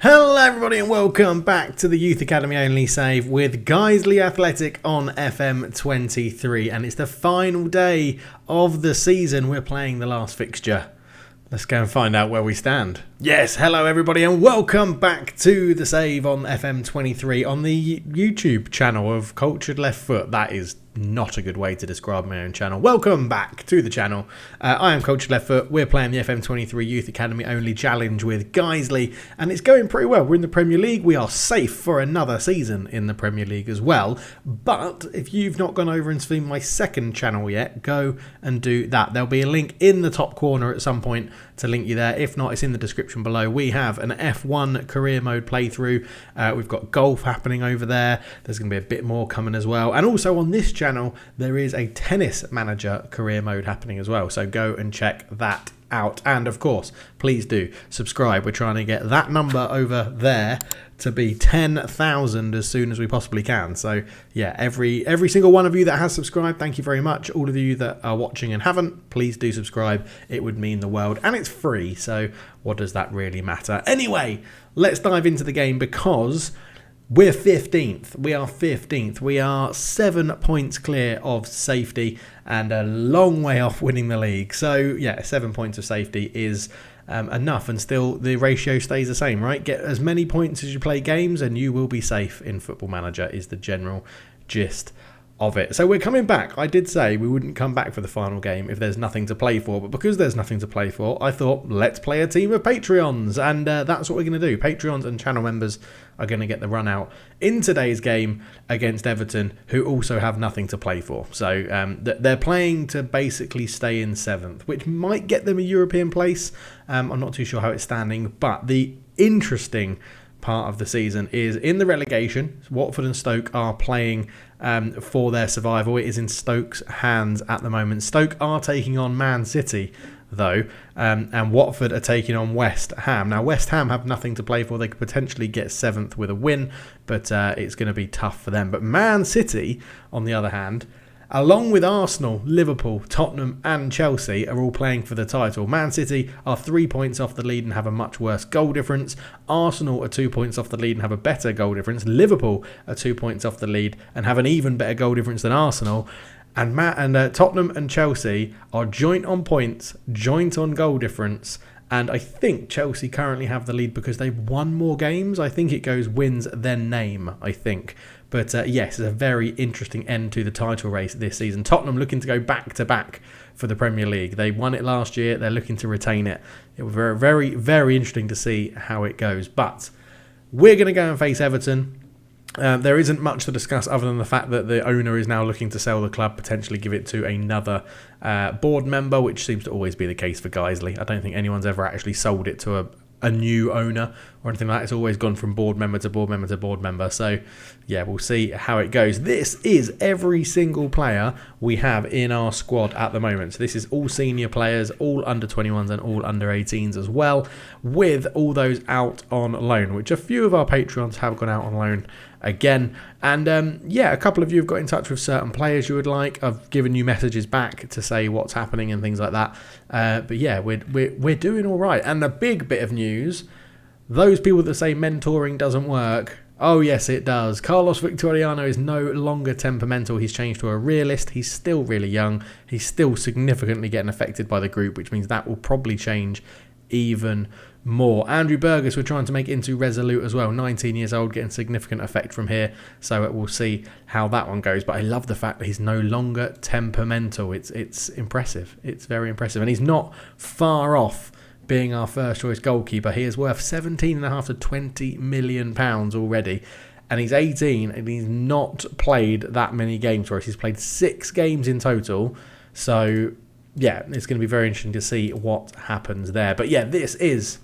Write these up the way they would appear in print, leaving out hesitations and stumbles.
Hello everybody and welcome back to the Youth Academy Only Save with Guiseley Athletic on FM23, and it's the final day of the season. We're playing the last fixture. Let's go and find out where we stand. Yes, hello everybody and welcome back to the Save on FM23 on the YouTube channel of Cultured Left Foot. That is not a good way to describe my own channel. Welcome back to the channel. I am Cultured Left Foot. We're playing the FM23 Youth Academy Only Challenge with Guiseley, and it's going pretty well. We're in the Premier League. We are safe for another season in the Premier League as well. But if you've not gone over and seen my second channel yet, go and do that. There'll be a link in the top corner at some point to link you there. If not, it's in the description below. We have an F1 career mode playthrough. We've got golf happening over there. There's going to be a bit more coming as well. And also on this channel, there is a tennis manager career mode happening as well. So go and check that out. And of course, please do subscribe. We're trying to get that number over there to be 10,000 as soon as we possibly can. So yeah, every single one of you that has subscribed, thank you very much. All of you that are watching and haven't, please do subscribe. It would mean the world, and it's free, so what does that really matter? Anyway, let's dive into the game because we're 15th. We are 15th. We are 7 points clear of safety and a long way off winning the league. So yeah, 7 points of safety is enough, and still the ratio stays the same, right? Get as many points as you play games and you will be safe in Football Manager is the general gist of it. So we're coming back. I did say we wouldn't come back for the final game if there's nothing to play for, but because there's nothing to play for, I thought let's play a team of Patreons, and that's what we're going to do. Patreons and channel members are going to get the run out in today's game against Everton, who also have nothing to play for. So they're playing to basically stay in 7th, which might get them a European place. I'm not too sure how it's standing, but the interesting part of the season is in the relegation. Watford and Stoke are playing for their survival. It is in Stoke's hands at the moment. Stoke are taking on Man City though, and Watford are taking on West Ham. Now West Ham have nothing to play for. They could potentially get 7th with a win, but it's going to be tough for them. But Man City, on the other hand, along with Arsenal, Liverpool, Tottenham and Chelsea, are all playing for the title. Man City are 3 points off the lead and have a much worse goal difference. Arsenal are 2 points off the lead and have a better goal difference. Liverpool are 2 points off the lead and have an even better goal difference than Arsenal. And Tottenham and Chelsea are joint on points, joint on goal difference. And I think Chelsea currently have the lead because they've won more games. I think it goes wins then name, I think. But yes, it's a very interesting end to the title race this season. Tottenham looking to go back-to-back for the Premier League. They won it last year. They're looking to retain it. It was very, very, very interesting to see how it goes. But we're going to go and face Everton. There isn't much to discuss other than the fact that the owner is now looking to sell the club, potentially give it to another board member, which seems to always be the case for Guiseley. I don't think anyone's ever actually sold it to a new owner or anything like that. It's always gone from board member to board member to board member. So yeah, we'll see how it goes. This is every single player we have in our squad at the moment. So this is all senior players, all under 21s and all under 18s as well, with all those out on loan, which a few of our Patreons have gone out on loan again. And yeah, a couple of you have got in touch with certain players you would like. I've given you messages back to say what's happening and things like that. But yeah, we're doing all right. And the big bit of news, those people that say mentoring doesn't work, oh yes it does. Carlos Victoriano is no longer temperamental. He's changed to a realist. He's still really young. He's still significantly getting affected by the group, which means that will probably change even more. Andrew Burgess we're trying to make into resolute as well, 19 years old, getting significant effect from here, so we'll see how that one goes. But I love the fact that he's no longer temperamental. It's impressive. It's very impressive, and he's not far off being our first choice goalkeeper. He is worth 17.5 to 20 million pounds already, and he's 18 and he's not played that many games for us. He's played 6 games in total, so yeah, it's going to be very interesting to see what happens there. But yeah, this is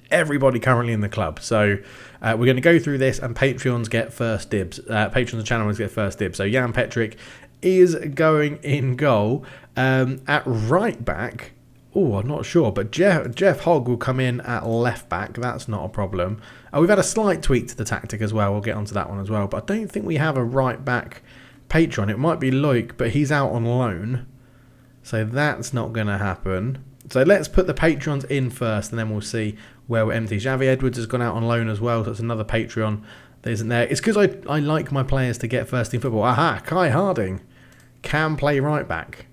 everybody currently in the club. So we're going to go through this, and Patreons get first dibs. Patrons and channels get first dibs. So Jan Petrick is going in goal. At right back, I'm not sure, but Jeff Hogg will come in at left back. That's not a problem. We've had a slight tweak to the tactic as well. We'll get onto that one as well. But I don't think we have a right back patron. It might be Loic, but he's out on loan, so that's not going to happen. So let's put the patrons in first, and then we'll see well empty. Xavi Edwards has gone out on loan as well, so that's another Patreon that isn't there. It's because I like my players to get first team football. Aha, Kai Harding can play right back.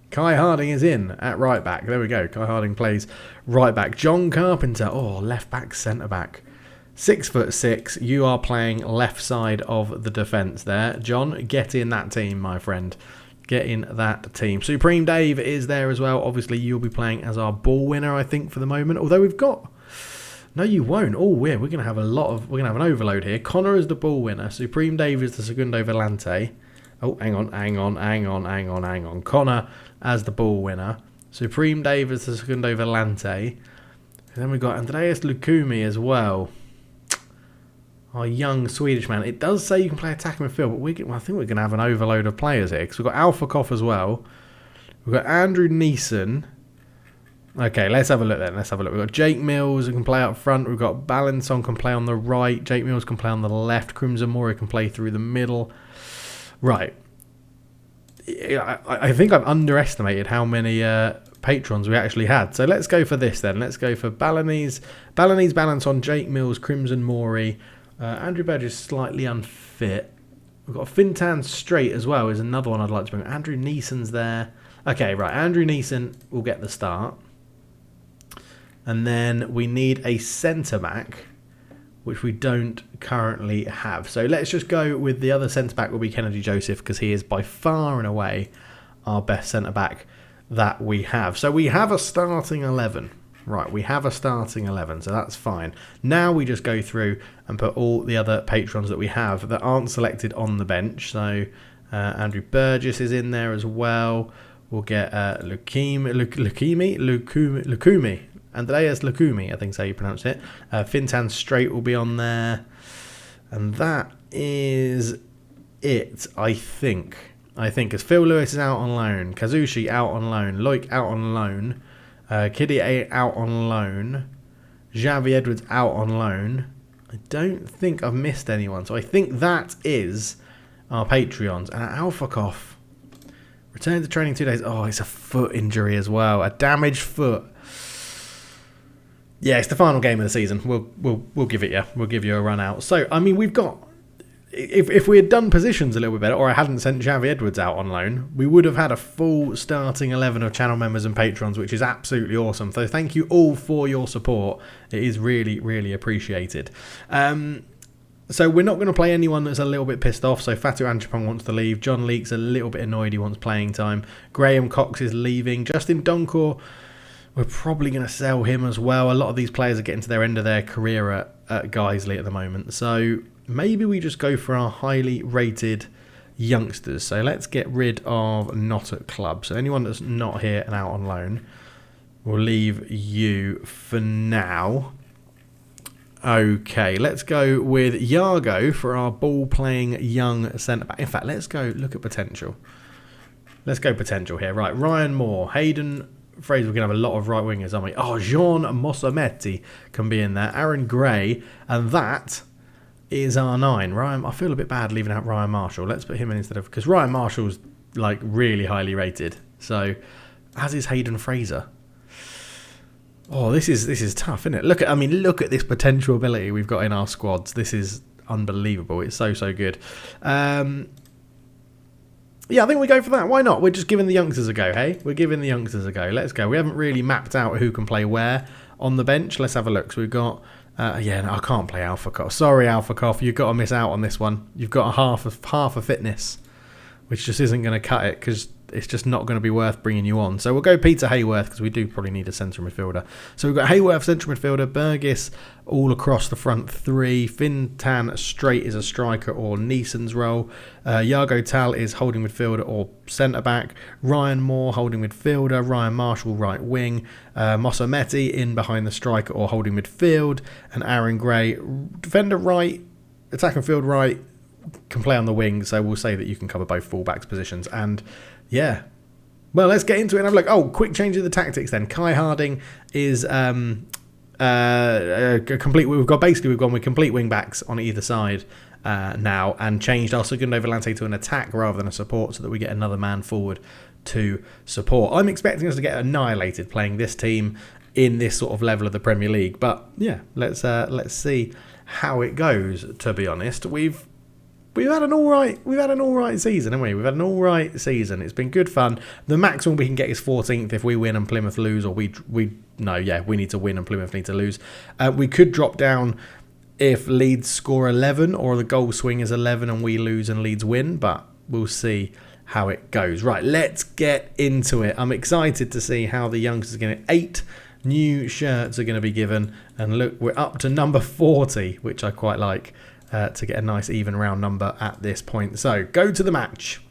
Kai Harding is in at right back. There we go. Kai Harding plays right back. John Carpenter, left back, centre back. 6'6", you are playing left side of the defence there. John, get in that team, my friend. Get in that team. Supreme Dave is there as well. Obviously, you'll be playing as our ball winner, I think, for the moment. Although we've got... No, you won't. Oh, we're going to have a lot of... We're going to have an overload here. Connor is the ball winner. Supreme Dave is the Segundo Volante. Oh, hang on. Connor as the ball winner. Supreme Dave is the Segundo Volante. And then we've got Andreas Lukumi as well. Our young Swedish man. It does say you can play attacking midfield, but I think we're going to have an overload of players here. Because we've got Alpha Koff as well. We've got Andrew Neeson. Okay, let's have a look then. We've got Jake Mills who can play up front. We've got Balanson can play on the right. Jake Mills can play on the left. Crimson Mori can play through the middle. Right. I think I've underestimated how many patrons we actually had. So let's go for this then. Let's go for Balinese, Balanson, Jake Mills, Crimson Mori. Andrew Burge is slightly unfit. We've got Fintan Straight as well is another one I'd like to bring. Andrew Neeson's there. Okay, right. Andrew Neeson will get the start. And then we need a centre-back, which we don't currently have. So let's just go with the other centre-back will be Kennedy Joseph because he is by far and away our best centre-back that we have. So we have a starting 11. Right, we have a starting 11, so that's fine. Now we just go through and put all the other patrons that we have that aren't selected on the bench. So Andrew Burgess is in there as well. We'll get Lukumi, Andreas Lukumi, I think is how you pronounce it. Fintan Straight will be on there. And that is it, I think. Because Phil Lewis is out on loan. Kazushi out on loan. Loic out on loan. Kiddy out on loan. Xavi Edwards out on loan. I don't think I've missed anyone. So I think that is our Patreons. And Alpha Koff returned to training 2 days. Oh, it's a foot injury as well. A damaged foot. Yeah, it's the final game of the season. We'll give it you. We'll give you a run out. So, I mean, we've got... If we had done positions a little bit better, or I hadn't sent Xavi Edwards out on loan, we would have had a full starting 11 of channel members and patrons, which is absolutely awesome. So thank you all for your support. It is really, really appreciated. So we're not going to play anyone that's a little bit pissed off. So Fatu Anchapong wants to leave. John Leake's a little bit annoyed. He wants playing time. Graham Cox is leaving. Justin Donkor, we're probably going to sell him as well. A lot of these players are getting to their end of their career at Guiseley at the moment. So maybe we just go for our highly rated youngsters. So let's get rid of not at club. So anyone that's not here and out on loan, we'll leave you for now. Okay, let's go with Yargo for our ball-playing young centre-back. In fact, let's go look at potential. Let's go potential here. Right, Ryan Moore, Hayden Fraser. We're going to have a lot of right wingers, aren't we? Oh, Jean Mossametti can be in there. Aaron Gray, and that is our 9. Ryan, I feel a bit bad leaving out Ryan Marshall. Let's put him in instead of... Because Ryan Marshall's, like, really highly rated. So, as is Hayden Fraser. Oh, this is tough, isn't it? Look at this potential ability we've got in our squads. This is unbelievable. It's so good. Yeah, I think we go for that. Why not? We're just giving the youngsters a go, hey? We're giving the youngsters a go. Let's go. We haven't really mapped out who can play where on the bench. Let's have a look. So we've got... no, I can't play Alpha Koff. Sorry, Alpha Koff. You've got to miss out on this one. You've got a half a fitness, which just isn't going to cut it because it's just not going to be worth bringing you on. So we'll go Peter Hayworth because we do probably need a central midfielder. So we've got Hayworth, central midfielder, Burgess all across the front three, Fintan Straight is a striker or Neeson's role, Yargo Tal is holding midfielder or centre-back, Ryan Moore holding midfielder, Ryan Marshall right wing, Mossametti in behind the striker or holding midfield, and Aaron Gray, defender right, attacking field right, can play on the wing, so we'll say that you can cover both fullbacks positions. And yeah, well, let's get into it and have a look. Oh, quick change of the tactics then. Kai Harding is complete. We've gone with complete wing backs on either side now, and changed our Segundo Volante to an attack rather than a support, so that we get another man forward to support. I'm expecting us to get annihilated playing this team in this sort of level of the Premier League. But yeah, let's see how it goes. To be honest, we've had an all right season, haven't we? We've had an all right season. It's been good fun. The maximum we can get is 14th if we win and Plymouth lose, or we need to win and Plymouth need to lose. We could drop down if Leeds score 11 or the goal swing is 11 and we lose and Leeds win, but we'll see how it goes. Right, let's get into it. I'm excited to see how the youngsters are going to... 8 new shirts are going to be given, and look, we're up to number 40, which I quite like, to get a nice even round number at this point. So go to the match.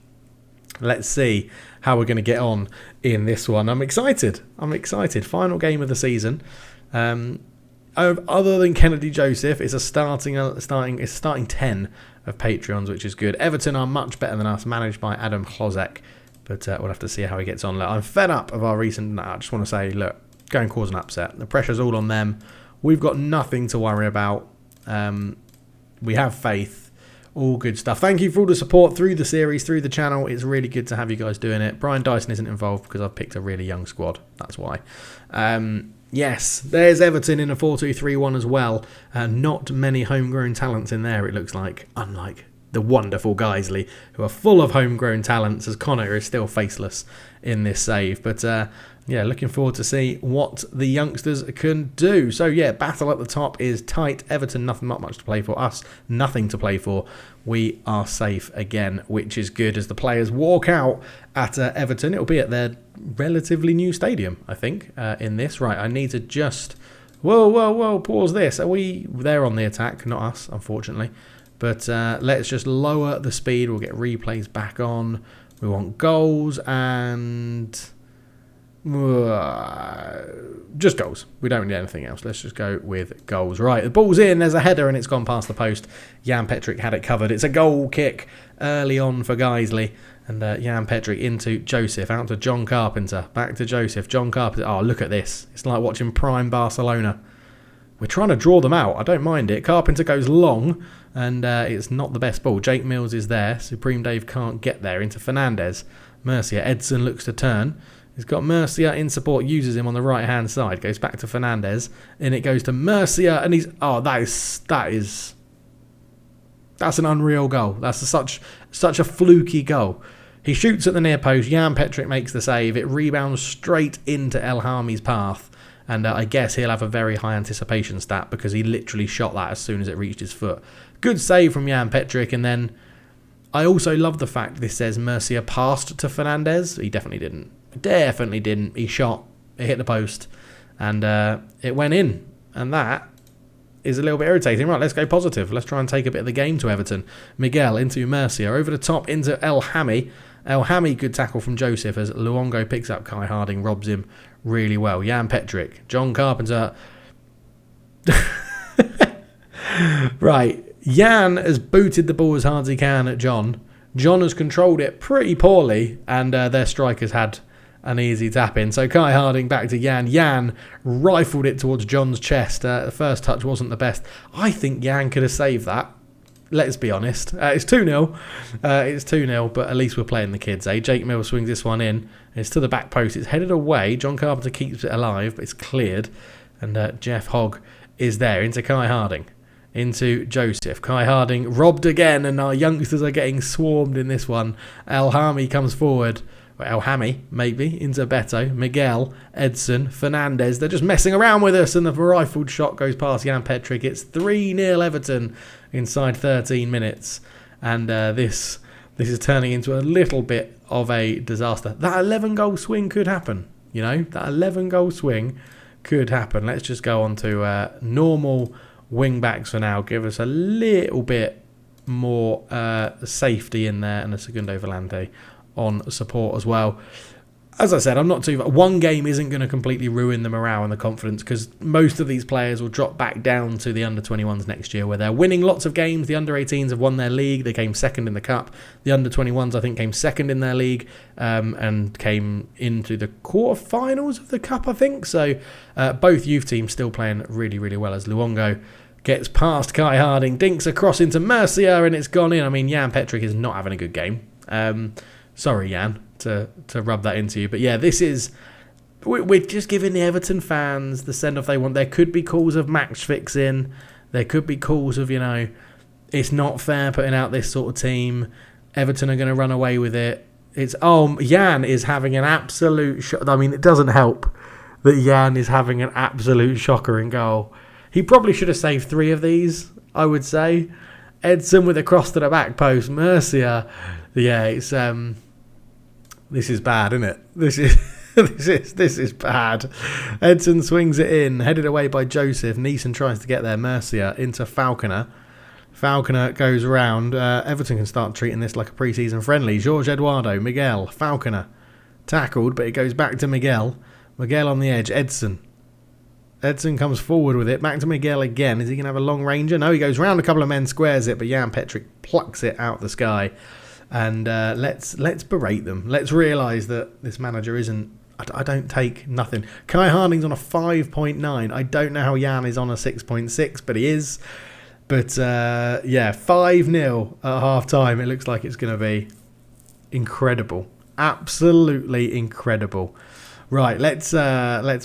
Let's see how we're going to get on in this one. I'm excited. Final game of the season. Other than Kennedy Joseph, it's a starting 10 of Patreons, which is good. Everton are much better than us, managed by Adam Chlozek, but we'll have to see how he gets on. Look, I'm fed up of our recent... I just want to say, look, go and cause an upset. The pressure's all on them. We've got nothing to worry about. We have faith. All good stuff. Thank you for all the support through the series, through the channel. It's really good to have you guys doing it. Brian Dyson isn't involved because I've picked a really young squad. That's why. Yes, there's Everton in a 4-2-3-1 as well. Not many homegrown talents in there, it looks like. Unlike the wonderful Geisley, who are full of homegrown talents, as Connor is still faceless in this save. But yeah, looking forward to see what the youngsters can do. So yeah, battle at the top is tight. Everton, not much to play for. Us, nothing to play for. We are safe again, which is good as the players walk out at Everton. It'll be at their relatively new stadium, I think, in this. Right, I need to just... Whoa, pause this. They're on the attack, not us, unfortunately. But let's just lower the speed. We'll get replays back on. We want goals and... just goals. We don't need anything else. Let's just go with goals. Right, the ball's in. There's a header and it's gone past the post. Jan Petric had it covered. It's a goal kick early on for Geisley. And Jan Petric into Joseph. Out to John Carpenter. Back to Joseph. John Carpenter. Oh, look at this. It's like watching prime Barcelona. We're trying to draw them out. I don't mind it. Carpenter goes long. And it's not the best ball. Jake Mills is there. Supreme Dave can't get there. Into Fernandez. Mercia. Edson looks to turn. He's got Mercia in support, uses him on the right-hand side, goes back to Fernandez, and it goes to Mercia, and he's... Oh, that's an unreal goal. That's such a fluky goal. He shoots at the near post, Jan Petric makes the save, it rebounds straight into El Hami's path, and I guess he'll have a very high anticipation stat because he literally shot that as soon as it reached his foot. Good save from Jan Petric, and then I also love the fact this says Mercia passed to Fernandez. He definitely didn't. He shot, it hit the post, and it went in, and that is a little bit irritating. Right, let's go positive. Let's try and take a bit of the game to Everton. Miguel into Mercia, over the top into El Hami. El Hami, good tackle from Joseph as Luongo picks up Kai Harding, robs him really well. Jan Petric, John Carpenter. Right, Jan has booted the ball as hard as he can at John. John has controlled it pretty poorly, and their strikers had an easy tap in. So Kai Harding back to Jan. Jan rifled it towards John's chest. The first touch wasn't the best. I think Jan could have saved that. Let's be honest. It's 2-0. It's 2-0, but at least we're playing the kids, eh? Jake Mills swings this one in. It's to the back post. It's headed away. John Carpenter keeps it alive, but it's cleared. And Jeff Hogg is there. Into Kai Harding. Into Joseph. Kai Harding robbed again, and our youngsters are getting swarmed in this one. El Hami comes forward. El Hami, maybe, into Beto, Miguel, Edson, Fernandez. They're just messing around with us, and the rifled shot goes past Jan Petric. It's 3-0 Everton inside 13 minutes, and this is turning into a little bit of a disaster. That 11-goal swing could happen, you know? That 11-goal swing could happen. Let's just go on to normal wing-backs for now. Give us a little bit more safety in there, and a Segundo Volante on support as well. As I said, I'm not too... One game isn't going to completely ruin the morale and the confidence because most of these players will drop back down to the under-21s next year where they're winning lots of games. The under-18s have won their league. They came second in the cup. The under-21s, I think, came second in their league and came into the quarterfinals of the cup, I think. So both youth teams still playing really, really well as Luongo gets past Kai Harding, dinks across into Mercia, and it's gone in. I mean, Jan Petric is not having a good game. Sorry, Jan, to rub that into you. But yeah, this is we're just giving the Everton fans the send-off they want. There could be calls of match fixing. There could be calls of, it's not fair putting out this sort of team. Everton are going to run away with it. Jan is having an absolute it doesn't help that Jan is having an absolute shocker in goal. He probably should have saved 3 of these, I would say. Edson with a cross to the back post. Mercia. Yeah, it's this is bad, isn't it? This is bad. Edson swings it in, headed away by Joseph. Neeson tries to get there. Mercia into Falconer. Falconer goes round. Everton can start treating this like a pre-season friendly. Jorge Eduardo, Miguel, Falconer. Tackled, but it goes back to Miguel. Miguel on the edge. Edson comes forward with it. Back to Miguel again. Is he going to have a long ranger? No, he goes round a couple of men, squares it, but Jan Petric plucks it out the sky. And let's berate them. Let's realise that this manager isn't... I don't take nothing. Kai Harding's on a 5.9. I don't know how Jan is on a 6.6, but he is. But 5-0 at half-time. It looks like it's going to be incredible. Absolutely incredible. Right, let's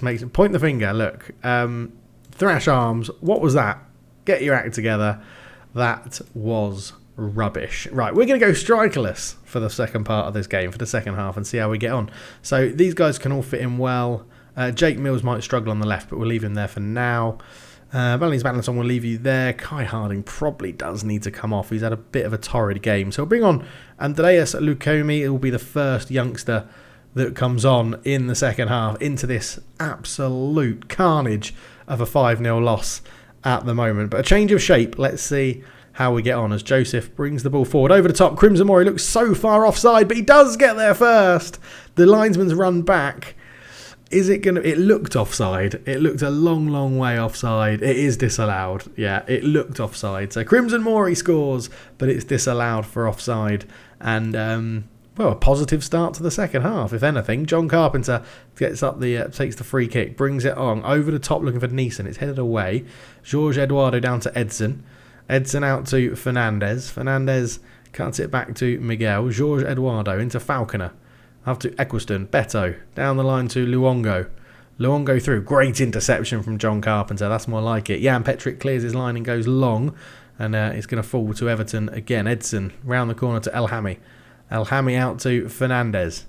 make point the finger. Look, thrash arms. What was that? Get your act together. That was rubbish. Right, we're going to go strikerless for the second part of this game, for the second half, and see how we get on. So these guys can all fit in well. Jake Mills might struggle on the left, but we'll leave him there for now. Balinese Balanson will leave you there. Kai Harding probably does need to come off. He's had a bit of a torrid game. So we'll bring on Andreas Lukomi. It will be the first youngster that comes on in the second half into this absolute carnage of a 5-0 loss at the moment. But a change of shape. Let's see how we get on as Joseph brings the ball forward. Over the top, Crimson Mori looks so far offside, but he does get there first. The linesman's run back. Is it going to... It looked offside. It looked a long, long way offside. It is disallowed. Yeah, it looked offside. So Crimson Mori scores, but it's disallowed for offside. And, a positive start to the second half, if anything. John Carpenter gets up takes the free kick, brings it on. Over the top looking for Neeson. It's headed away. Jorge Eduardo down to Edson. Edson out to Fernandez. Fernandez cuts it back to Miguel. Jorge Eduardo into Falconer. Up to Eccleston. Beto. Down the line to Luongo. Luongo through. Great interception from John Carpenter. That's more like it. Jan Petric clears his line and goes long. And it's going to fall to Everton again. Edson round the corner to Elhami. Elhami out to Fernandez.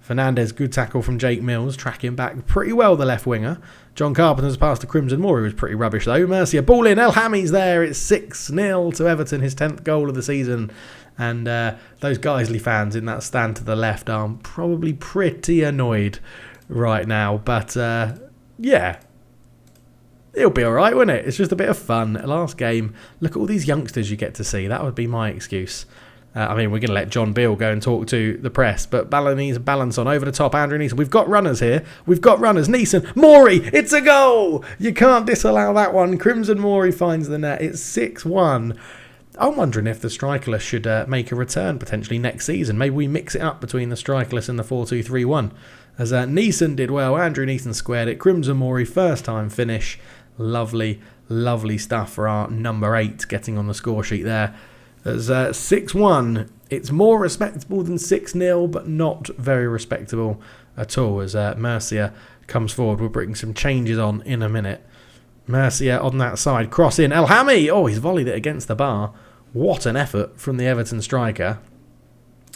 Fernandez, good tackle from Jake Mills. Tracking back pretty well, the left winger. John Carpenter's pass to Crimson Mori was pretty rubbish though. Mercia, ball in. Elhami's there. It's 6-0 to Everton. His 10th goal of the season. And those Guiseley fans in that stand to the left are probably pretty annoyed right now. But, yeah, it'll be all right, won't it? It's just a bit of fun. Last game, look at all these youngsters you get to see. That would be my excuse. We're going to let John Beale go and talk to the press. But Balinese balance on over the top. Andrew Neeson. We've got runners here. We've got runners. Neeson. Mori. It's a goal. You can't disallow that one. Crimson Mori finds the net. It's 6-1. I'm wondering if the strikerless should make a return potentially next season. Maybe we mix it up between the strikerless and the 4-2-3-1. As Neeson did well. Andrew Neeson squared it. Crimson Mori first time finish. Lovely, lovely stuff for our number 8 getting on the score sheet there. As 6-1, it's more respectable than 6-0, but not very respectable at all. As Mercia comes forward, we'll bring some changes on in a minute. Mercia on that side, cross in. Elhami! Oh, he's volleyed it against the bar. What an effort from the Everton striker.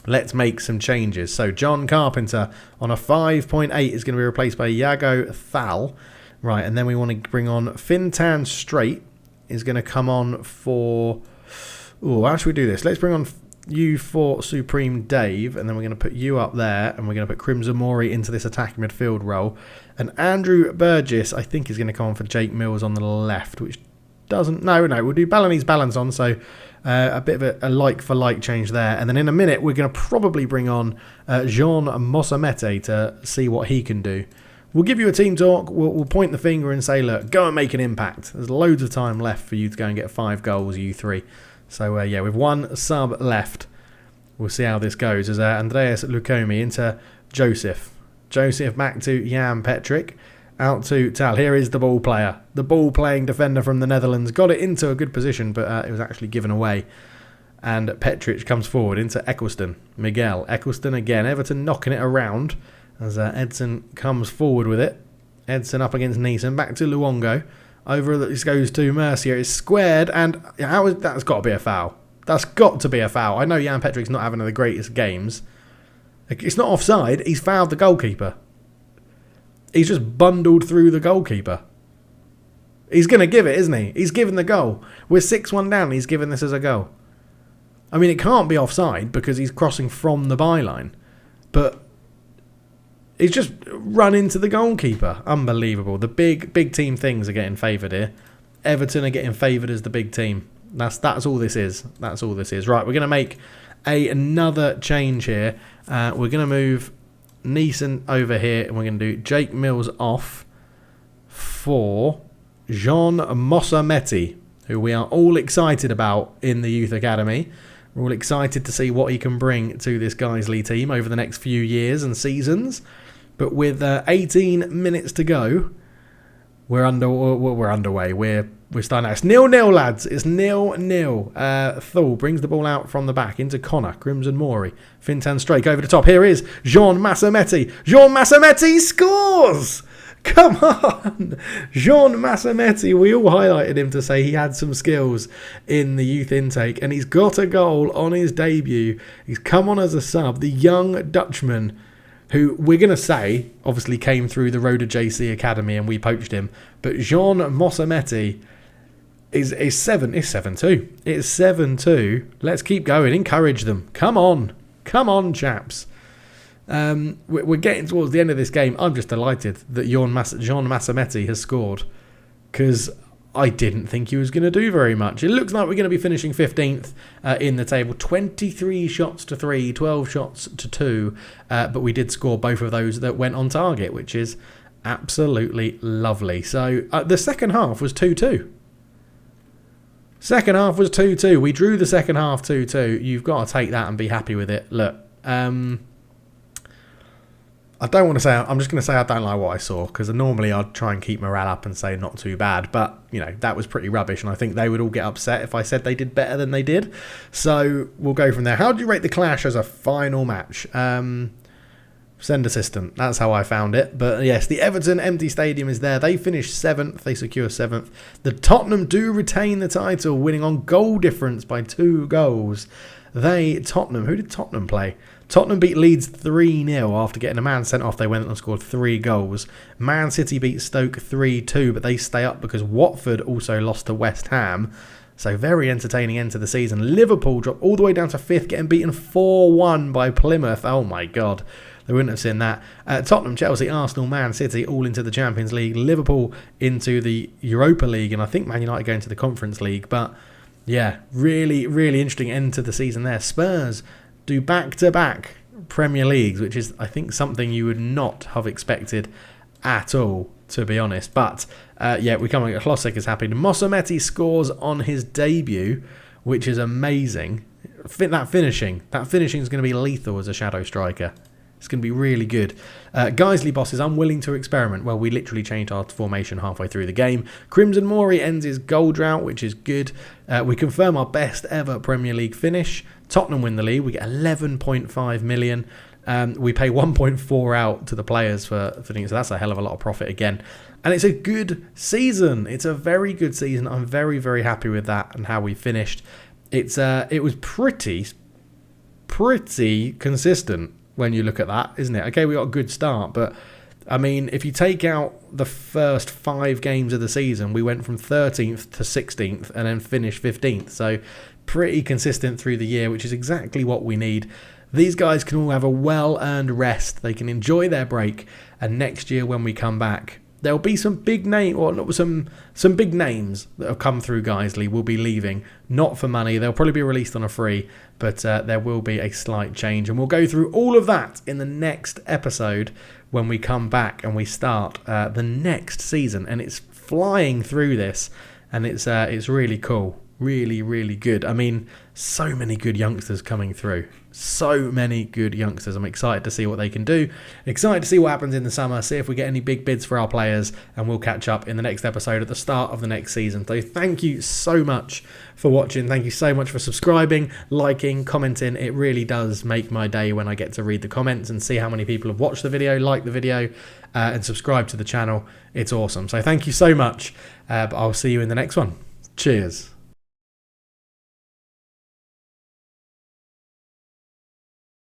Let's make some changes. So John Carpenter on a 5.8 is going to be replaced by Iago Thal. Right, and then we want to bring on Fintan Straight. Is going to come on for... Oh, how should we do this? Let's bring on you for Supreme Dave, and then we're going to put you up there, and we're going to put Crimson Mori into this attacking midfield role. And Andrew Burgess, I think, is going to come on for Jake Mills on the left, which doesn't... No, we'll do Balinese balance on, so a bit of a like-for-like change there. And then in a minute, we're going to probably bring on Jean Mosamete to see what he can do. We'll give you a team talk, we'll point the finger and say, look, go and make an impact. There's loads of time left for you to go and get 5 goals, you 3. So, with 1 sub left, we'll see how this goes. As Andreas Lukomi into Joseph. Joseph back to Jan Petric. Out to Tal. Here is the ball player. The ball-playing defender from the Netherlands. Got it into a good position, but it was actually given away. And Petric comes forward into Eccleston. Miguel. Eccleston again. Everton knocking it around. as Edson comes forward with it. Edson up against Neeson, back to Luongo. Over, this goes to Mercier. It's squared, and that's got to be a foul. That's got to be a foul. I know Jan Petrik's not having the greatest games. It's not offside. He's fouled the goalkeeper. He's just bundled through the goalkeeper. He's going to give it, isn't he? He's given the goal. We're 6-1 down. He's given this as a goal. I mean, it can't be offside because he's crossing from the byline. But he's just run into the goalkeeper. Unbelievable. The big team things are getting favoured here. Everton are getting favoured as the big team. That's all this is. That's all this is. Right, we're going to make another change here. We're going to move Neeson over here, and we're going to do Jake Mills off for Jean Mossametti, who we are all excited about in the Youth Academy. We're all excited to see what he can bring to this Guiseley team over the next few years and seasons. But with 18 minutes to go, we're underway. We're starting out. It's 0-0, lads. It's 0-0. Thul brings the ball out from the back into Connor. Crimson Mori. Fintan Strake over the top. Here is Jean Massametti. Jean Massametti scores! Come on! Jean Massametti. We all highlighted him to say he had some skills in the youth intake, and he's got a goal on his debut. He's come on as a sub. The young Dutchman, who we're going to say obviously came through the Roda JC Academy and we poached him. But Jean Mossametti is 7-2. It's 7-2. Let's keep going. Encourage them. Come on. Come on, chaps. We're getting towards the end of this game. I'm just delighted that Jean Massametti has scored, because I didn't think he was going to do very much. It looks like we're going to be finishing 15th in the table. 23 shots to 3, 12 shots to 2. But we did score both of those that went on target, which is absolutely lovely. So the second half was 2-2. Second half was 2-2. We drew the second half 2-2. You've got to take that and be happy with it. Look, I don't want to say, I'm just going to say I don't like what I saw, because normally I'd try and keep morale up and say not too bad, but you know, that was pretty rubbish, and I think they would all get upset if I said they did better than they did. So we'll go from there. How do you rate the clash as a final match? Send assistant. That's how I found it. But yes, the Everton empty stadium is there. They finish 7th. They secure 7th. The Tottenham do retain the title, winning on goal difference by 2 goals. Who did Tottenham play? Tottenham beat Leeds 3-0 after getting a man sent off. They went and scored 3 goals. Man City beat Stoke 3-2, but they stay up because Watford also lost to West Ham. So very entertaining end to the season. Liverpool dropped all the way down to 5th, getting beaten 4-1 by Plymouth. Oh my God. They wouldn't have seen that. Tottenham, Chelsea, Arsenal, Man City all into the Champions League. Liverpool into the Europa League, and I think Man United going to the Conference League. But yeah, really, really interesting end to the season there. Spurs do back-to-back Premier Leagues, which is, I think, something you would not have expected at all, to be honest. But yeah, we come on. Klosek is happy. Mossametti scores on his debut, which is amazing. That finishing is going to be lethal as a shadow striker. It's going to be really good. Guiseley boss is unwilling to experiment. Well, we literally changed our formation halfway through the game. Crimson Mori ends his goal drought, which is good. We confirm our best ever Premier League finish. Tottenham win the league. We get 11.5 million. We pay 1.4 out to the players for things. So that's a hell of a lot of profit again. And it's a good season. It's a very good season. I'm very, very happy with that and how we finished. It was pretty consistent when you look at that, isn't it? Okay, we got a good start, but I mean, if you take out the first 5 games of the season, we went from 13th to 16th and then finished 15th. So pretty consistent through the year, which is exactly what we need. These guys can all have a well-earned rest. They can enjoy their break, and next year when we come back, there'll be some big some big names that have come through Guiseley will be leaving, not for money. They'll probably be released on a free, but there will be a slight change, and we'll go through all of that in the next episode when we come back and we start the next season. And it's flying through this, and it's really cool. really, really good. I mean, so many good youngsters coming through. So many good youngsters. I'm excited to see what they can do. Excited to see what happens in the summer. See if we get any big bids for our players. And we'll catch up in the next episode at the start of the next season. So thank you so much for watching. Thank you so much for subscribing, liking, commenting. It really does make my day when I get to read the comments and see how many people have watched the video, liked the video, and subscribed to the channel. It's awesome. So thank you so much. But I'll see you in the next one. Cheers.